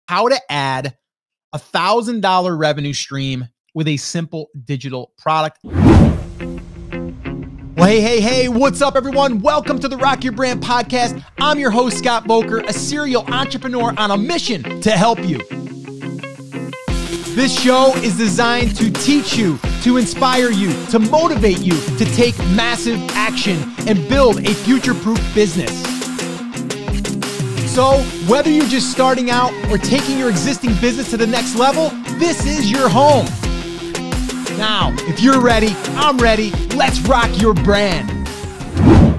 how to add $1,000 revenue stream with a simple digital product. Well, hey, what's up, everyone? Welcome to the Rock Your Brand podcast. I'm your host, Scott Voelker, a serial entrepreneur on a mission to help you. This show is designed to teach you, to inspire you, to motivate you to take massive action and build a future-proof business. So, whether you're just starting out or taking your existing business to the next level, this is your home. Now, if you're ready, I'm ready. Let's rock your brand.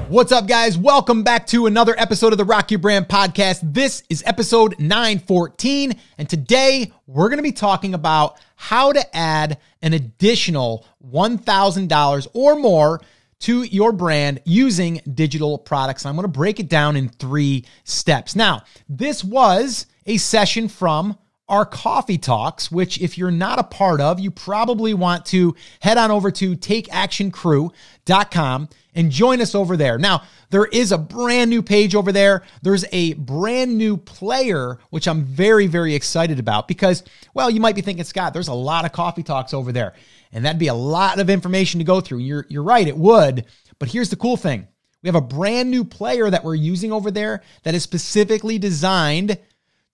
What's up, guys? Welcome back to another episode of the Rock Your Brand podcast. This is episode 914, and today we're going to be talking about how to add an additional $1,000 or more to your brand using digital products. I'm going to break it down in 3 steps. Now, this was a session from our coffee talks, which if you're not a part of, you probably want to head on over to takeactioncrew.com and join us over there. Now, there is a brand new page over there. There's a brand new player, which I'm very, very excited about because, well, you might be thinking, Scott, there's a lot of coffee talks over there, and that'd be a lot of information to go through. You're right, it would. But here's the cool thing. We have a brand new player that we're using over there that is specifically designed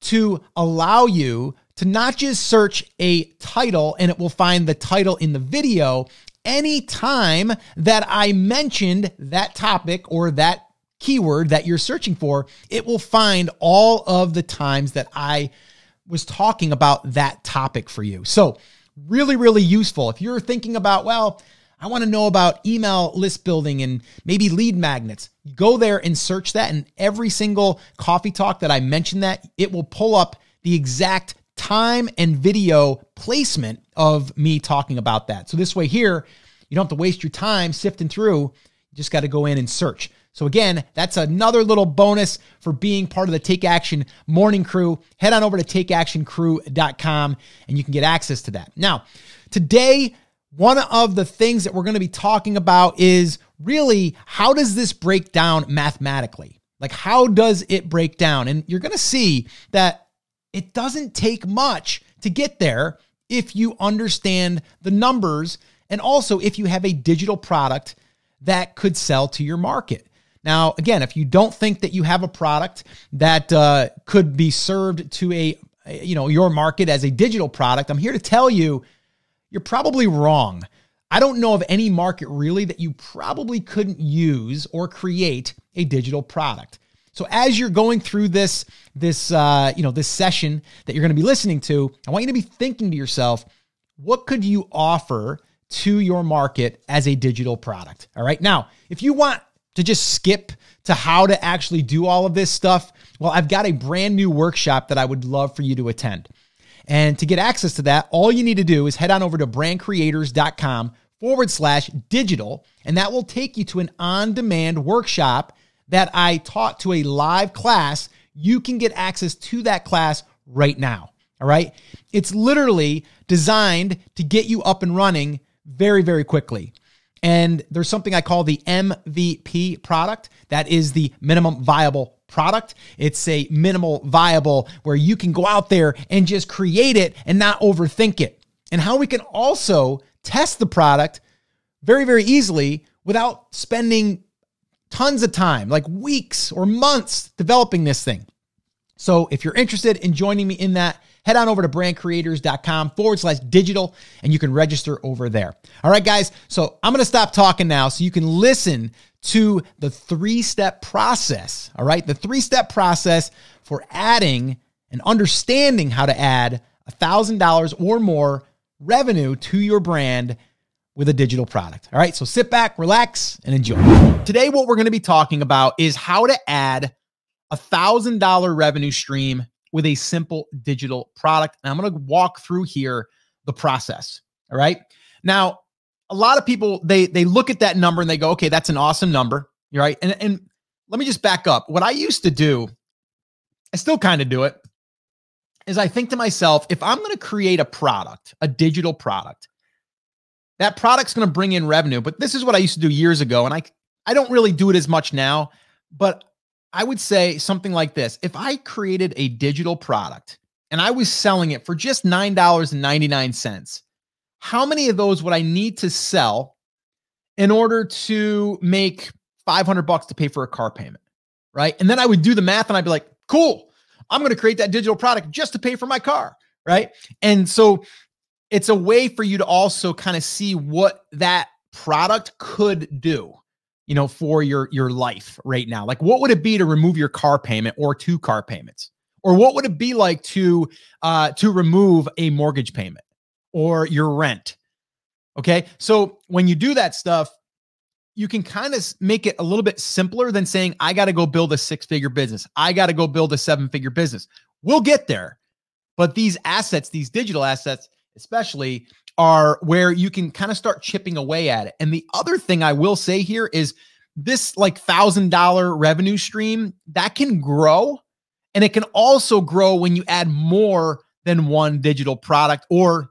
to allow you to not just search a title and it will find the title in the video. Anytime that I mentioned that topic or that keyword that you're searching for, it will find all of the times that I was talking about that topic for you. So really, really useful. If you're thinking about, well, I want to know about email list building and maybe lead magnets, go there and search that. And every single coffee talk that I mentioned that, it will pull up the exact time and video placement of me talking about that. So this way here, you don't have to waste your time sifting through. You just got to go in and search. So again, that's another little bonus for being part of the Take Action Morning Crew. Head on over to takeactioncrew.com and you can get access to that. Now, today, one of the things that we're going to be talking about is really, how does this break down mathematically? Like, how does it break down? And you're going to see that it doesn't take much to get there if you understand the numbers and also if you have a digital product that could sell to your market. Now, again, if you don't think that you have a product that could be served to your market as a digital product, I'm here to tell you, you're probably wrong. I don't know of any market really that you probably couldn't use or create a digital product. So as you're going through this session that you're going to be listening to, I want you to be thinking to yourself, what could you offer to your market as a digital product? All right. Now, if you want to just skip to how to actually do all of this stuff, well, I've got a brand new workshop that I would love for you to attend. And to get access to that, all you need to do is head on over to brandcreators.com/digital, and that will take you to an on-demand workshop that I taught to a live class. You can get access to that class right now. All right. It's literally designed to get you up and running very, very quickly. And there's something I call the MVP product. That is the minimum viable product. It's a minimal viable where you can go out there and just create it and not overthink it. And how we can also test the product very, very easily without spending tons of time, like weeks or months developing this thing. So if you're interested in joining me in that, head on over to brandcreators.com/digital and you can register over there. All right, guys. So I'm going to stop talking now so you can listen to the 3-step process. All right. The 3-step process for adding and understanding how to add $1,000 or more revenue to your brand with a digital product. All right. So sit back, relax, and enjoy. Today, what we're going to be talking about is how to add $1,000 revenue stream with a simple digital product. And I'm going to walk through here the process. All right. Now, a lot of people, they look at that number and they go, okay, that's an awesome number. You're right. And let me just back up. What I used to do, I still kind of do it, is I think to myself, if I'm going to create a product, a digital product, that product's going to bring in revenue. But this is what I used to do years ago. And I don't really do it as much now, but I would say something like this. If I created a digital product and I was selling it for just $9.99, how many of those would I need to sell in order to make $500 to pay for a car payment, right? And then I would do the math and I'd be like, cool, I'm going to create that digital product just to pay for my car, right? And so it's a way for you to also kind of see what that product could do, you know, for your life right now. Like, what would it be to remove your car payment or 2 car payments? Or what would it be like to remove a mortgage payment or your rent? Okay. So when you do that stuff, you can kind of make it a little bit simpler than saying, I got to go build a 6-figure business. I got to go build a 7-figure business. We'll get there. But these assets, these digital assets, especially, are where you can kind of start chipping away at it. And the other thing I will say here is this like $1,000 revenue stream that can grow. And it can also grow when you add more than one digital product, or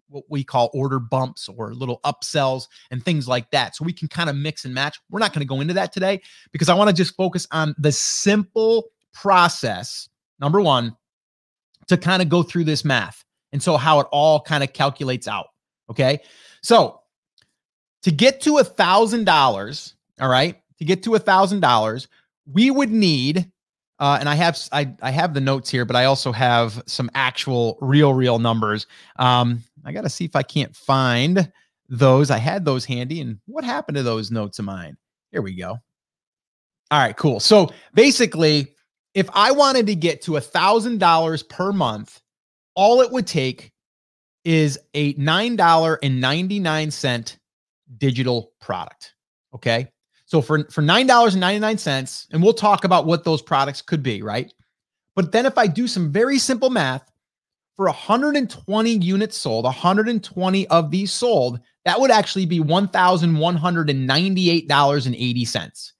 what we call order bumps or little upsells and things like that. So we can kind of mix and match. We're not going to go into that today because I want to just focus on the simple process, number one, to kind of go through this math. And so how it all kind of calculates out. Okay. So to get to $1,000, all right, to get to $1,000, we would need, and I have the notes here, but I also have some actual real numbers. I got to see if I can't find those. I had those handy, and what happened to those notes of mine? Here we go. All right, cool. So basically, if I wanted to get to $1,000 per month, all it would take is a $9.99 digital product. Okay. So for $9.99, and we'll talk about what those products could be, right? But then if I do some very simple math, for 120 units sold, 120 of these sold, that would actually be $1,198.80.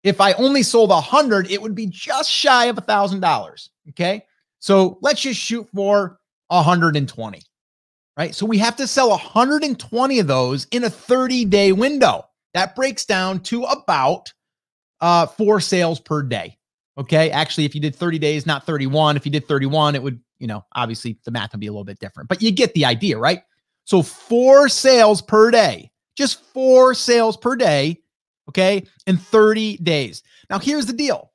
If I only sold 100, it would be just shy of $1,000. Okay. So let's just shoot for 120, right? So we have to sell 120 of those in a 30-day window. That breaks down to about 4 sales per day. Okay. Actually, if you did 30 days, not 31, if you did 31, it would, you know, obviously the math would be a little bit different, but you get the idea, right? So 4 sales per day, just 4 sales per day. Okay. In 30 days. Now here's the deal.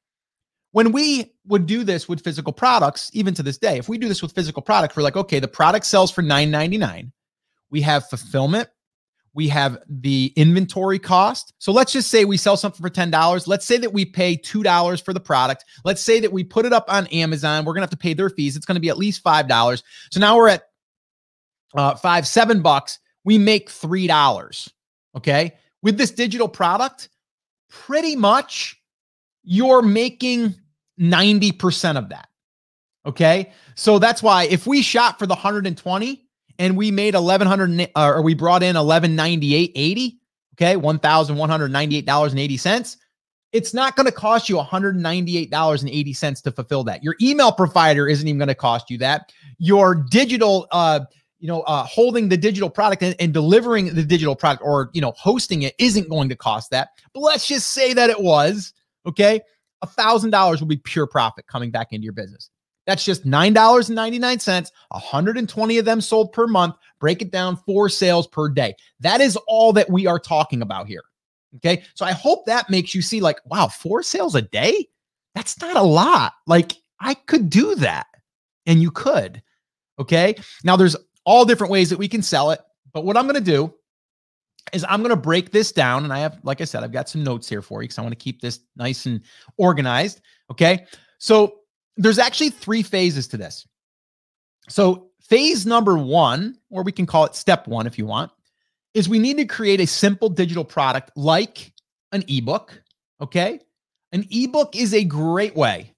When we would do this with physical products, even to this day, if we do this with physical products, we're like, okay, the product sells for $9.99. We have fulfillment. We have the inventory cost. So let's just say we sell something for $10. Let's say that we pay $2 for the product. Let's say that we put it up on Amazon. We're going to have to pay their fees. It's going to be at least $5. So now we're at $7. We make $3. Okay. With this digital product, pretty much you're making 90% of that. Okay. So that's why if we shot for the 120 and we made $1,100, or we brought in $1,198.80, okay, $1,198.80, it's not going to cost you $198.80 to fulfill that. Your email provider isn't even going to cost you that. Your digital, holding the digital product and delivering the digital product, or, hosting it, isn't going to cost that. But let's just say that it was, okay, $1,000 will be pure profit coming back into your business. That's just $9.99, 120 of them sold per month. Break it down, 4 sales per day. That is all that we are talking about here. Okay. So I hope that makes you see, like, wow, 4 sales a day? That's not a lot. Like, I could do that. And you could. Okay. Now there's all different ways that we can sell it. But what I'm going to do is I'm going to break this down. And I have, like I said, I've got some notes here for you because I want to keep this nice and organized. Okay. So there's actually 3 phases to this. So phase number 1, or we can call it step 1 if you want, is we need to create a simple digital product like an ebook. Okay. An ebook is a great way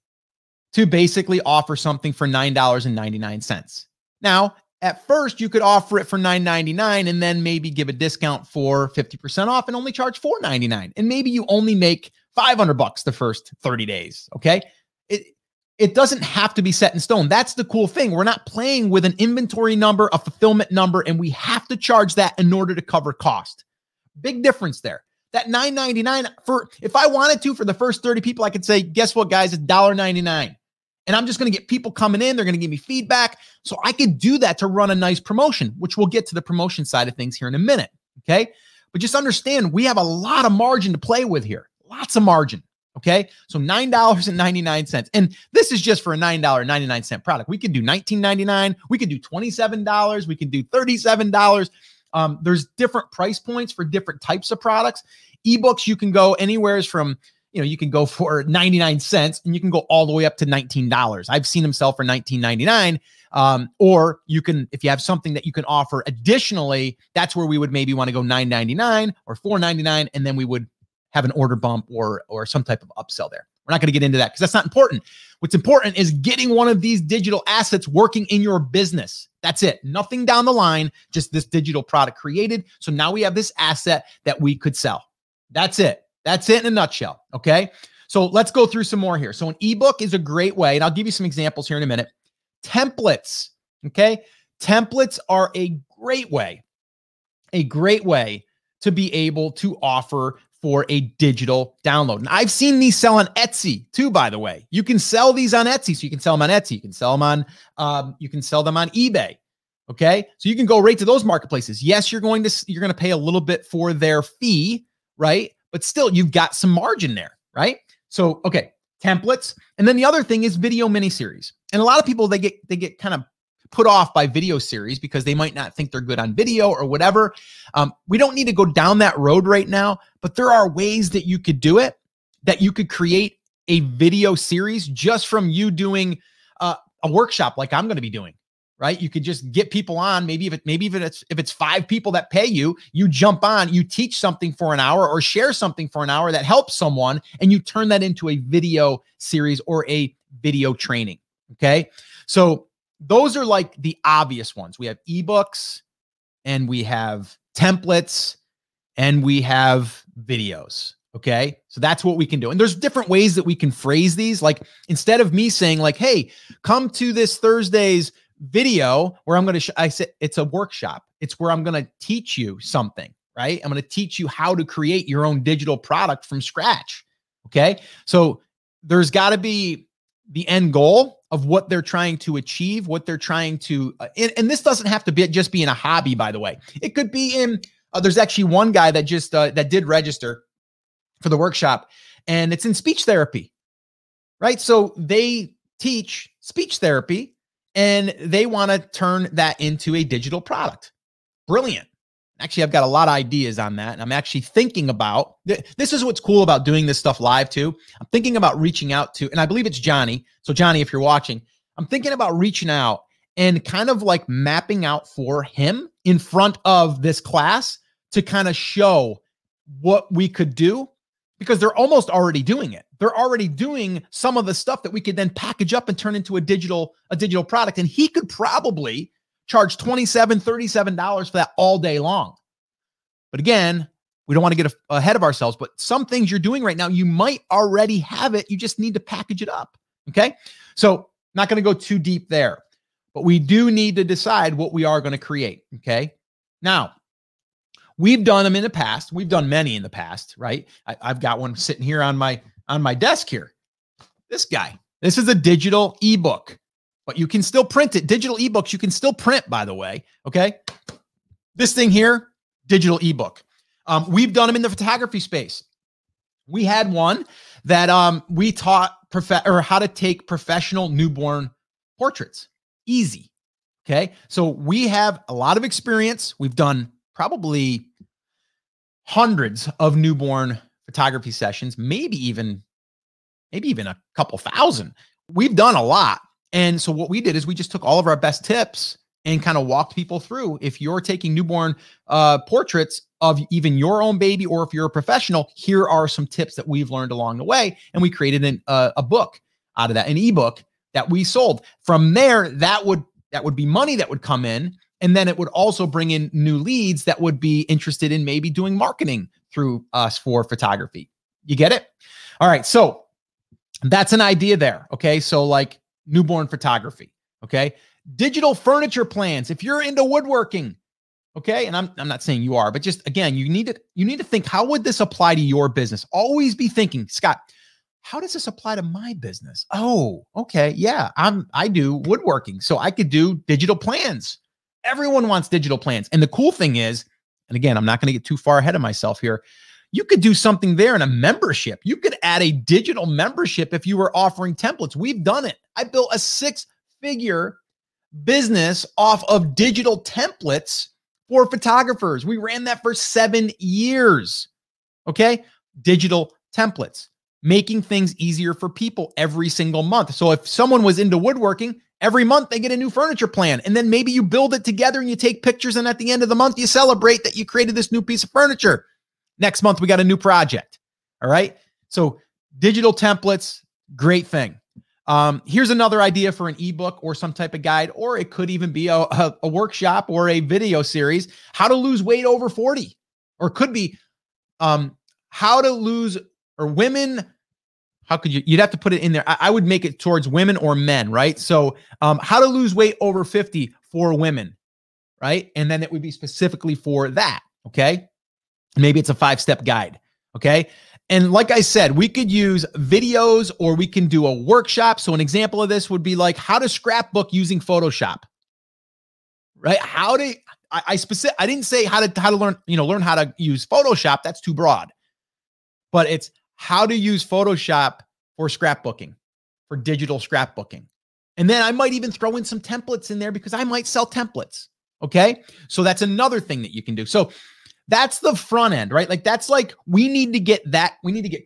to basically offer something for $9.99. Now, at first, you could offer it for $9.99 and then maybe give a discount for 50% off and only charge $4.99. And maybe you only make $500 the first 30 days. Okay. It doesn't have to be set in stone. That's the cool thing. We're not playing with an inventory number, a fulfillment number, and we have to charge that in order to cover cost. Big difference there. That $9.99 if I wanted to, for the first 30 people, I could say, guess what, guys, it's $1.99. And I'm just going to get people coming in. They're going to give me feedback. So I could do that to run a nice promotion, which we'll get to the promotion side of things here in a minute. Okay. But just understand we have a lot of margin to play with here. Lots of margin. Okay. So $9.99. And this is just for a $9.99 product. We could do $19.99. We could do $27. We can do $37. There's different price points for different types of products. Ebooks, you can go anywhere from, you can go for 99 cents and you can go all the way up to $19. I've seen them sell for $19.99. Or you can, if you have something that you can offer additionally, that's where we would maybe want to go $9.99 or $4.99. And then we would have an order bump or some type of upsell there. We're not going to get into that because that's not important. What's important is getting one of these digital assets working in your business. That's it. Nothing down the line, just this digital product created. So now we have this asset that we could sell. That's it. That's it in a nutshell. Okay. So let's go through some more here. So an ebook is a great way, and I'll give you some examples here in a minute. Templates. Okay. Templates are a great way to be able to offer for a digital download. And I've seen these sell on Etsy too, by the way. You can sell these on Etsy. So you can sell them on Etsy. You can sell them on eBay. Okay. So you can go right to those marketplaces. Yes, you're going to pay a little bit for their fee, right? But still you've got some margin there, right? So, okay, templates. And then the other thing is video miniseries. And a lot of people, they get kind of put off by video series because they might not think they're good on video or whatever. We don't need to go down that road right now, but there are ways that you could do it, that you could create a video series just from you doing a workshop like I'm going to be doing, right? You could just get people on, maybe if it's 5 people that pay you, you jump on, you teach something for an hour or share something for an hour that helps someone, and you turn that into a video series or a video training. Okay. So those are like the obvious ones. We have ebooks and we have templates and we have videos. Okay. So that's what we can do. And there's different ways that we can phrase these. Like instead of me saying like, hey, come to this Thursday's video where I'm going to, I said, it's a workshop. It's where I'm going to teach you something, right? I'm going to teach you how to create your own digital product from scratch. Okay. So there's got to be the end goal of what they're trying to achieve, what they're trying to, and this doesn't have to be just being a hobby, by the way. It could be in, there's actually one guy that just, that did register for the workshop, and it's in speech therapy, right? So they teach speech therapy and they want to turn that into a digital product. Brilliant. Actually, I've got a lot of ideas on that. And I'm actually thinking about, this is what's cool about doing this stuff live too. I'm thinking about reaching out to, and I believe it's Johnny. So Johnny, if you're watching, I'm thinking about reaching out and kind of like mapping out for him in front of this class to kind of show what we could do, because they're almost already doing it. They're already doing some of the stuff that we could then package up and turn into a digital product. And he could probably charge $27, $37 for that all day long. But again, we don't want to get ahead of ourselves, but some things you're doing right now, you might already have it. You just need to package it up. Okay. So not going to go too deep there, but we do need to decide what we are going to create. Okay. Now, we've done them in the past. We've done many in the past, right? I've got one sitting here on my desk here. This guy, this is a digital ebook. But you can still print it. Digital ebooks, you can still print, by the way. Okay. This thing here, digital ebook. We've done them in the photography space. We had one that we taught how to take professional newborn portraits. Easy. Okay. So we have a lot of experience. We've done probably hundreds of newborn photography sessions, maybe even a couple thousand. We've done a lot. And so what we did is we just took all of our best tips and kind of walked people through. If you're taking newborn portraits of even your own baby, or if you're a professional, here are some tips that we've learned along the way. And we created a book out of that, an ebook that we sold. From there, that would be money that would come in. And then it would also bring in new leads that would be interested in maybe doing marketing through us for photography. You get it? All right. So that's an idea there. Okay. So like newborn photography. Okay. Digital furniture plans. If you're into woodworking, okay. And I'm not saying you are, but just again, you need to think, how would this apply to your business? Always be thinking, Scott, how does this apply to my business? Oh, okay. Yeah, I do woodworking. So I could do digital plans. Everyone wants digital plans. And the cool thing is, and again, I'm not going to get too far ahead of myself here. You could do something there in a membership. You could add a digital membership if you were offering templates. We've done it. I built a 6-figure business off of digital templates for photographers. We ran that for 7 years. Okay. Digital templates, making things easier for people every single month. So if someone was into woodworking, every month they get a new furniture plan, and then maybe you build it together and you take pictures, and at the end of the month, you celebrate that you created this new piece of furniture. Next month, we got a new project. All right. So digital templates, great thing. Here's another idea for an ebook or some type of guide, or it could even be a workshop or a video series, how to lose weight over 40, or it could be how to lose, or women. How could you'd have to put it in there. I would make it towards women or men, right? So how to lose weight over 50 for women, right? And then it would be specifically for that. Okay. Maybe it's a 5-step guide. Okay. And like I said, we could use videos or we can do a workshop. So an example of this would be like how to scrapbook using Photoshop, right? I didn't say how to learn how to use Photoshop. That's too broad, but it's how to use Photoshop for scrapbooking, for digital scrapbooking. And then I might even throw in some templates in there because I might sell templates. Okay. So that's another thing that you can do. So that's the front end, right? Like that's like, we need to get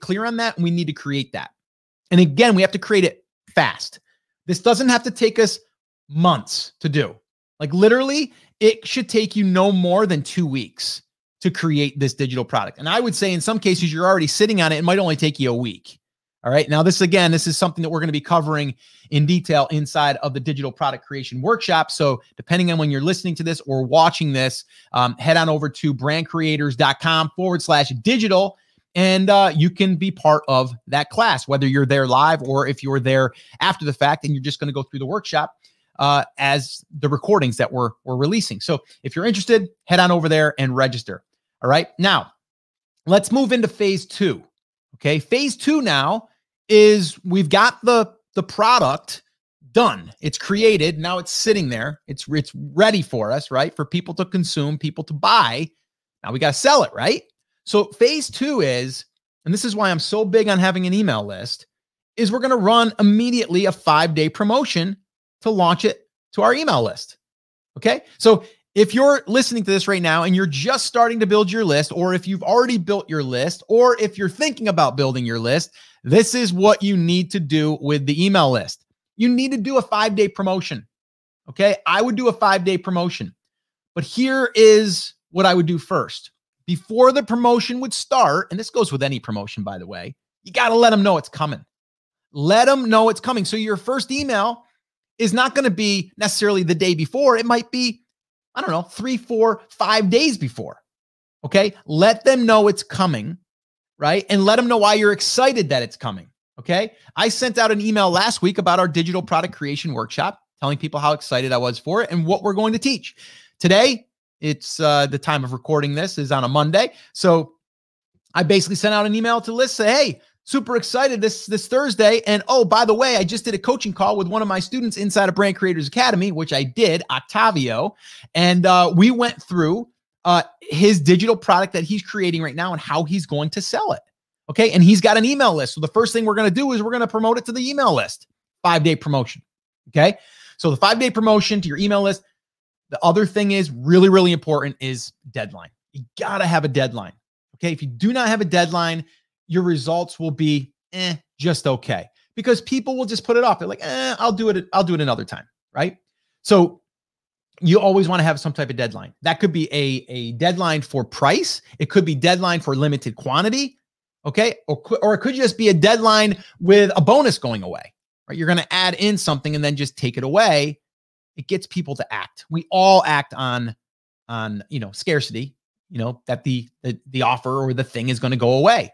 clear on that. And we need to create that. And again, we have to create it fast. This doesn't have to take us months to do. Like literally, it should take you no more than 2 weeks to create this digital product. And I would say in some cases, you're already sitting on it. It might only take you a week. All right. Now, this is something that we're going to be covering in detail inside of the digital product creation workshop. So depending on when you're listening to this or watching this, head on over to brandcreators.com/digital. And you can be part of that class, whether you're there live or if you're there after the fact and you're just going to go through the workshop as the recordings that we're releasing. So if you're interested, head on over there and register. All right. Now, let's move into phase 2. Okay. Phase 2 now is we've got the product done. It's created. Now it's sitting there. It's ready for us, right? For people to consume, people to buy. Now we got to sell it, right? So phase 2 is, and this is why I'm so big on having an email list, is we're going to run immediately a 5-day promotion to launch it to our email list. Okay. So if you're listening to this right now and you're just starting to build your list, or if you've already built your list, or if you're thinking about building your list, this is what you need to do with the email list. You need to do a 5-day promotion. Okay. I would do a 5-day promotion, but here is what I would do first. Before the promotion would start, and this goes with any promotion, by the way, you got to let them know it's coming. Let them know it's coming. So your first email is not going to be necessarily the day before. It might be, 3, 4, 5 days before. Okay. Let them know it's coming, right? And let them know why you're excited that it's coming. Okay. I sent out an email last week about our digital product creation workshop, telling people how excited I was for it and what we're going to teach. Today, it's the time of recording this is on a Monday. So I basically sent out an email to Liz, say, hey, super excited this Thursday. And oh, by the way, I just did a coaching call with one of my students inside of Brand Creators Academy, which I did, Octavio. And we went through his digital product that he's creating right now and how he's going to sell it. Okay. And he's got an email list. So the first thing we're going to do is we're going to promote it to the email list. 5-day promotion. Okay. So the 5-day promotion to your email list. The other thing is really, really important is deadline. You got to have a deadline. Okay. If you do not have a deadline, your results will be just okay, because people will just put it off. They're like, I'll do it another time. Right. So you always want to have some type of deadline. That could be a deadline for price. It could be deadline for limited quantity. Okay. Or it could just be a deadline with a bonus going away, right? You're going to add in something and then just take it away. It gets people to act. We all act on scarcity, that the offer or the thing is going to go away.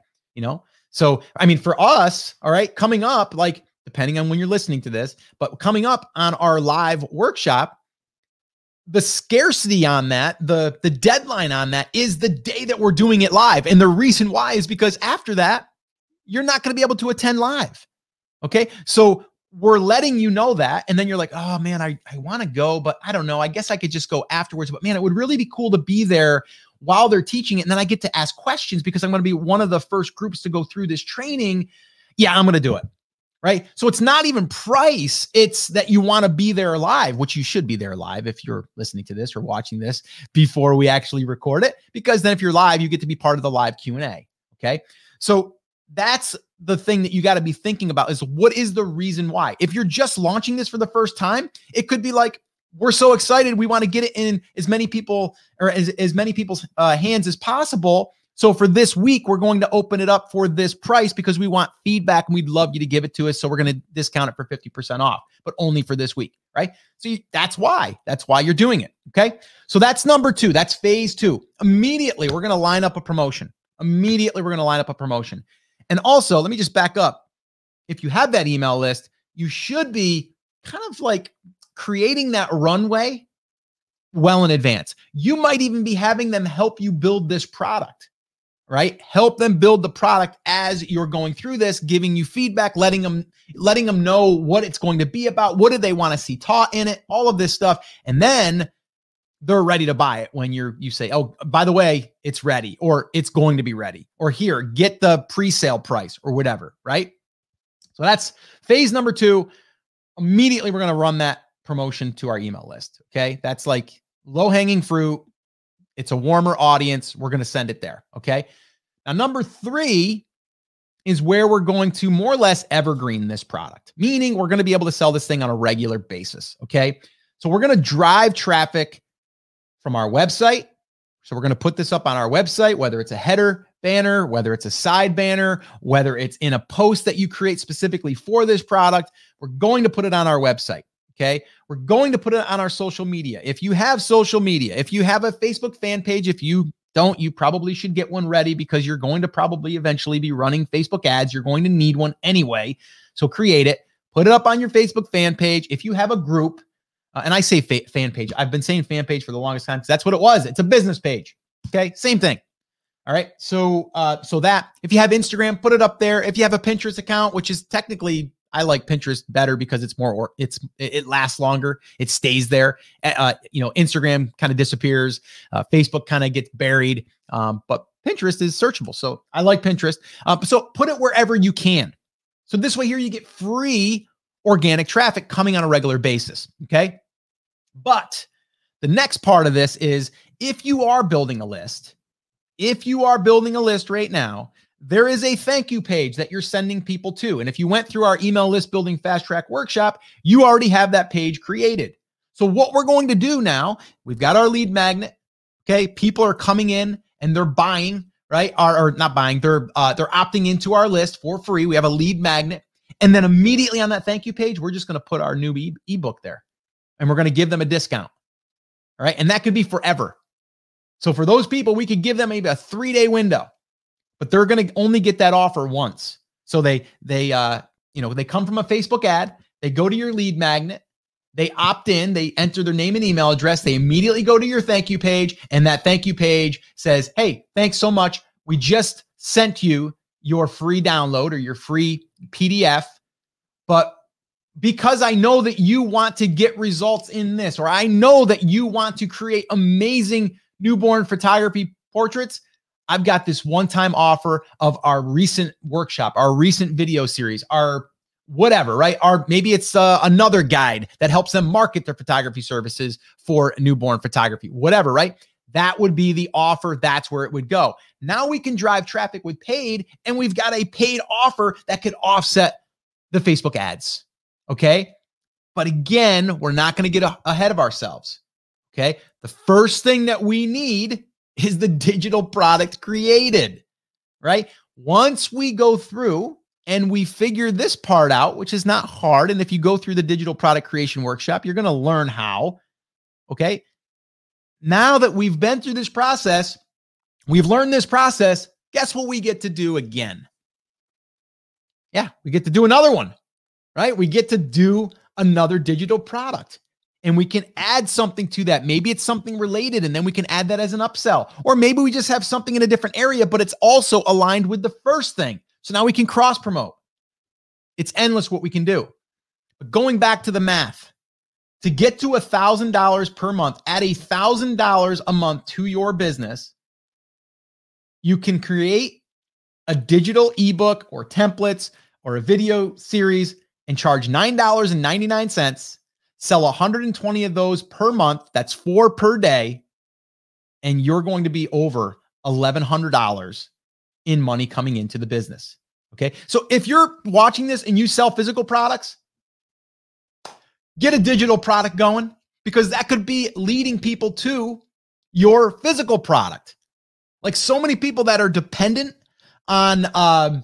So, I mean, for us, all right, coming up, like depending on when you're listening to this, but coming up on our live workshop, the scarcity on that, the deadline on that is the day that we're doing it live. And the reason why is because after that, you're not going to be able to attend live. Okay. So we're letting you know that. And then you're like, oh man, I want to go, but I don't know. I guess I could just go afterwards. But man, it would really be cool to be there while they're teaching it. And then I get to ask questions because I'm going to be one of the first groups to go through this training. Yeah, I'm going to do it. Right. So it's not even price. It's that you want to be there live, which you should be there live if you're listening to this or watching this before we actually record it, because then if you're live, you get to be part of the live Q&A. Okay. So that's the thing that you got to be thinking about is what is the reason why? If you're just launching this for the first time, it could be like, we're so excited. We want to get it in as many people or as many people's hands as possible. So for this week, we're going to open it up for this price because we want feedback and we'd love you to give it to us. So we're going to discount it for 50% off, but only for this week, right? So that's why you're doing it. Okay. So that's number 2. That's phase 2. Immediately, we're going to line up a promotion. And also, let me just back up. If you have that email list, you should be kind of like creating that runway well in advance. You might even be having them help you build this product, right? Help them build the product as you're going through this, giving you feedback, letting them know what it's going to be about. What do they want to see taught in it? All of this stuff. And then they're ready to buy it when you say, oh, by the way, it's ready, or it's going to be ready, or here, get the pre-sale price or whatever, right? So that's phase number 2. Immediately, we're going to run that promotion to our email list. Okay. That's like low-hanging fruit. It's a warmer audience. We're going to send it there. Okay. Now, number 3 is where we're going to more or less evergreen this product, meaning we're going to be able to sell this thing on a regular basis. Okay. So we're going to drive traffic from our website. So we're going to put this up on our website, whether it's a header banner, whether it's a side banner, whether it's in a post that you create specifically for this product. We're going to put it on our website. Okay. We're going to put it on our social media. If you have social media, if you have a Facebook fan page, if you don't, you probably should get one ready because you're going to probably eventually be running Facebook ads. You're going to need one anyway. So create it, put it up on your Facebook fan page. If you have a group, and I say fan page, I've been saying fan page for the longest time because that's what it was. It's a business page. Okay. Same thing. All right. So that if you have Instagram, put it up there. If you have a Pinterest account, which is technically, I like Pinterest better because it's more, or it lasts longer. It stays there. Instagram kind of disappears. Facebook kind of gets buried. But Pinterest is searchable. So I like Pinterest. So put it wherever you can. So this way here, you get free organic traffic coming on a regular basis. Okay. But the next part of this is if you are building a list right now, there is a thank you page that you're sending people to. And if you went through our email list building fast track workshop, you already have that page created. So what we're going to do now, we've got our lead magnet. Okay. People are coming in and they're buying, right? Or not buying, they're opting into our list for free. We have a lead magnet. And then immediately on that thank you page, we're just going to put our new ebook there and we're going to give them a discount. All right. And that could be forever. So for those people, we could give them maybe a 3-day window, but they're going to only get that offer once. So they come from a Facebook ad, they go to your lead magnet, they opt in, they enter their name and email address, they immediately go to your thank you page, and that thank you page says, hey, thanks so much. We just sent you your free download or your free PDF, but because I know that you want to get results in this, or I know that you want to create amazing newborn photography portraits, I've got this one-time offer of our recent workshop, our recent video series, our whatever, right? Or maybe it's another guide that helps them market their photography services for newborn photography, whatever, right? That would be the offer. That's where it would go. Now we can drive traffic with paid, and we've got a paid offer that could offset the Facebook ads. Okay. But again, we're not going to get ahead of ourselves. Okay. The first thing that we need is the digital product created, right? Once we go through and we figure this part out, which is not hard. And if you go through the digital product creation workshop, you're going to learn how. Okay. Now that we've been through this process, we've learned this process, guess what we get to do again? Yeah, we get to do another one, right? We get to do another digital product, and we can add something to that. Maybe it's something related, and then we can add that as an upsell. Or maybe we just have something in a different area, but it's also aligned with the first thing. So now we can cross promote. It's endless what we can do. But going back to the math, to get to $1,000 per month, add $1,000 a month to your business, you can create a digital ebook or templates or a video series and charge $9.99, sell 120 of those per month. That's 4 per day. And you're going to be over $1,100 in money coming into the business. Okay. So if you're watching this and you sell physical products, get a digital product going, because that could be leading people to your physical product. Like so many people that are dependent on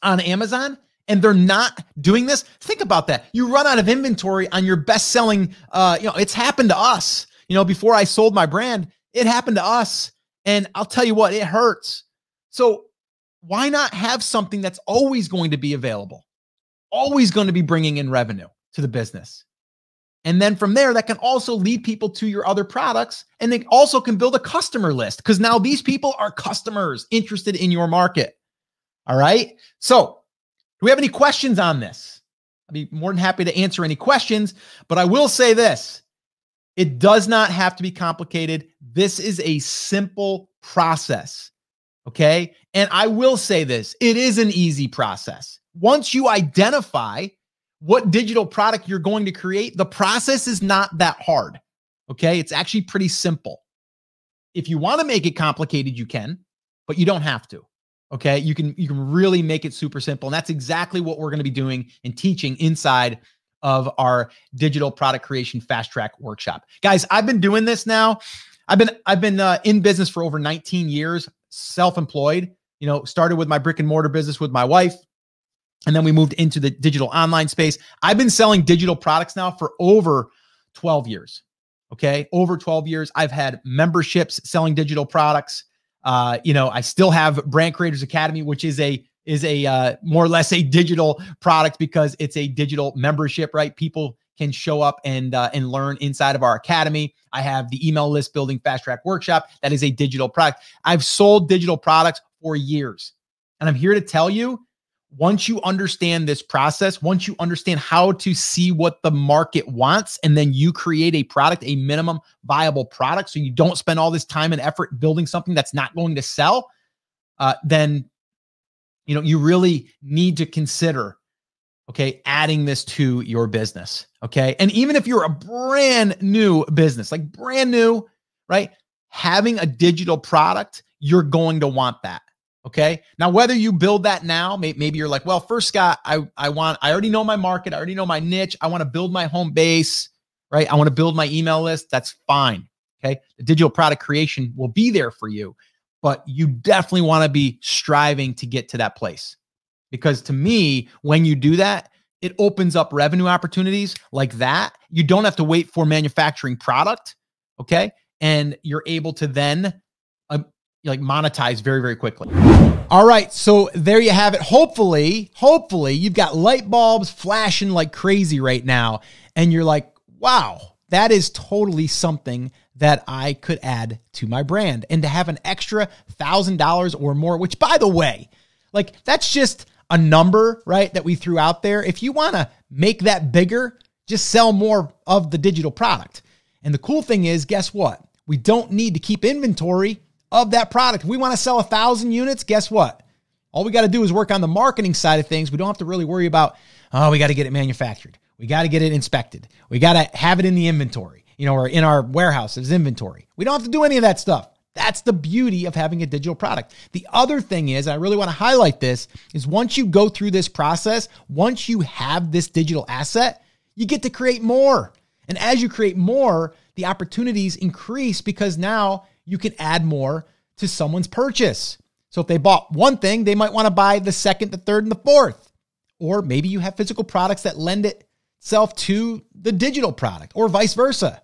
Amazon and they're not doing this. Think about that. You run out of inventory on your best-selling, it's happened to us. Before I sold my brand, it happened to us. And I'll tell you what, it hurts. So why not have something that's always going to be available, always going to be bringing in revenue to the business? And then from there, that can also lead people to your other products. And they also can build a customer list, because now these people are customers interested in your market. All right. So do we have any questions on this? I'd be more than happy to answer any questions, but I will say this. It does not have to be complicated. This is a simple process. Okay. And I will say this, it is an easy process. Once you identify what digital product you're going to create, the process is not that hard. Okay. It's actually pretty simple. If you want to make it complicated, you can, but you don't have to. Okay. You can really make it super simple. And that's exactly what we're going to be doing and teaching inside of our digital product creation fast track workshop. Guys, I've been doing this now. I've been in business for over 19 years, self-employed, started with my brick and mortar business with my wife. And then we moved into the digital online space. I've been selling digital products now for over 12 years. Okay. Over 12 years. I've had memberships selling digital products. I still have Brand Creators Academy, which is a more or less a digital product, because it's a digital membership, right? People can show up and learn inside of our academy. I have the email list building fast track workshop. That is a digital product. I've sold digital products for years. And I'm here to tell you, once you understand this process, once you understand how to see what the market wants, and then you create a product, a minimum viable product, so you don't spend all this time and effort building something that's not going to sell, then you really need to consider, okay, adding this to your business. Okay. And even if you're a brand new business, like brand new, right? Having a digital product, you're going to want that. Okay. Now, whether you build that now, maybe you're like, well, first, Scott, I already know my market. I already know my niche. I want to build my home base, right? I want to build my email list. That's fine. Okay. The digital product creation will be there for you, but you definitely want to be striving to get to that place, because to me, when you do that, it opens up revenue opportunities like that. You don't have to wait for manufacturing product. Okay. And you're able to then monetize very, very quickly. All right. So there you have it. Hopefully you've got light bulbs flashing like crazy right now. And you're like, wow, that is totally something that I could add to my brand. And to have an extra $1,000 or more, which, by the way, that's just a number, right, that we threw out there. If you want to make that bigger, just sell more of the digital product. And the cool thing is, guess what? We don't need to keep inventory of that product. If we want to sell 1,000 units, guess what? All we got to do is work on the marketing side of things. We don't have to really worry about, we got to get it manufactured. We got to get it inspected. We got to have it in the inventory, or in our warehouse as inventory. We don't have to do any of that stuff. That's the beauty of having a digital product. The other thing is, I really want to highlight this, is once you go through this process, once you have this digital asset, you get to create more. And as you create more, the opportunities increase, because now you can add more to someone's purchase. So if they bought one thing, they might want to buy the second, the third, and the fourth. Or maybe you have physical products that lend itself to the digital product, or vice versa.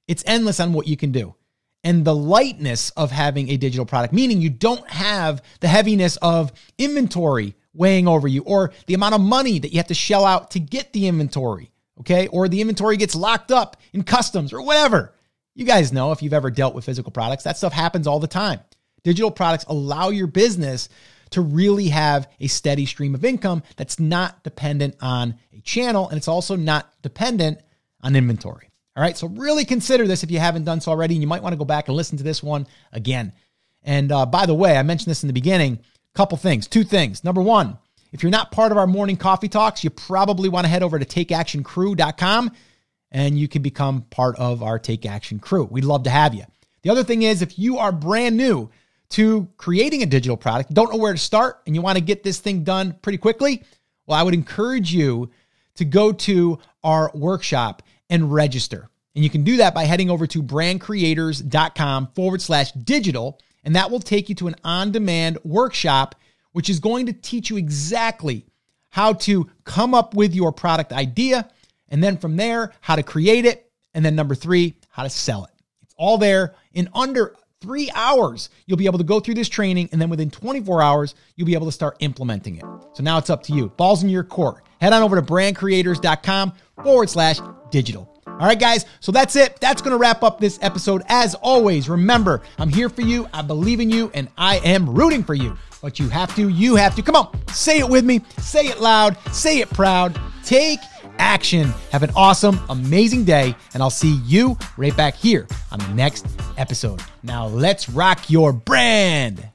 It's endless on what you can do. And the lightness of having a digital product, meaning you don't have the heaviness of inventory weighing over you, or the amount of money that you have to shell out to get the inventory, okay? Or the inventory gets locked up in customs or whatever. You guys know, if you've ever dealt with physical products, that stuff happens all the time. Digital products allow your business to really have a steady stream of income that's not dependent on a channel, and it's also not dependent on inventory. All right, so really consider this if you haven't done so already, and you might want to go back and listen to this one again. And by the way, I mentioned this in the beginning, two things. Number one, if you're not part of our morning coffee talks, you probably want to head over to takeactioncrew.com and you can become part of our Take Action crew. We'd love to have you. The other thing is, if you are brand new to creating a digital product, don't know where to start, and you want to get this thing done pretty quickly, well, I would encourage you to go to our workshop and register. And you can do that by heading over to brandcreators.com/digital, and that will take you to an on-demand workshop, which is going to teach you exactly how to come up with your product idea, and then from there, how to create it, and then number 3, how to sell it. It's all there in under 3 hours. You'll be able to go through this training, and then within 24 hours, you'll be able to start implementing it. So now it's up to you. Ball's in your court. Head on over to brandcreators.com/digital. All right, guys. So that's it. That's going to wrap up this episode. As always, remember, I'm here for you. I believe in you, and I am rooting for you. But you have to. Come on. Say it with me. Say it loud. Say it proud. Take action. Have an awesome, amazing day, and I'll see you right back here on the next episode. Now let's rock your brand.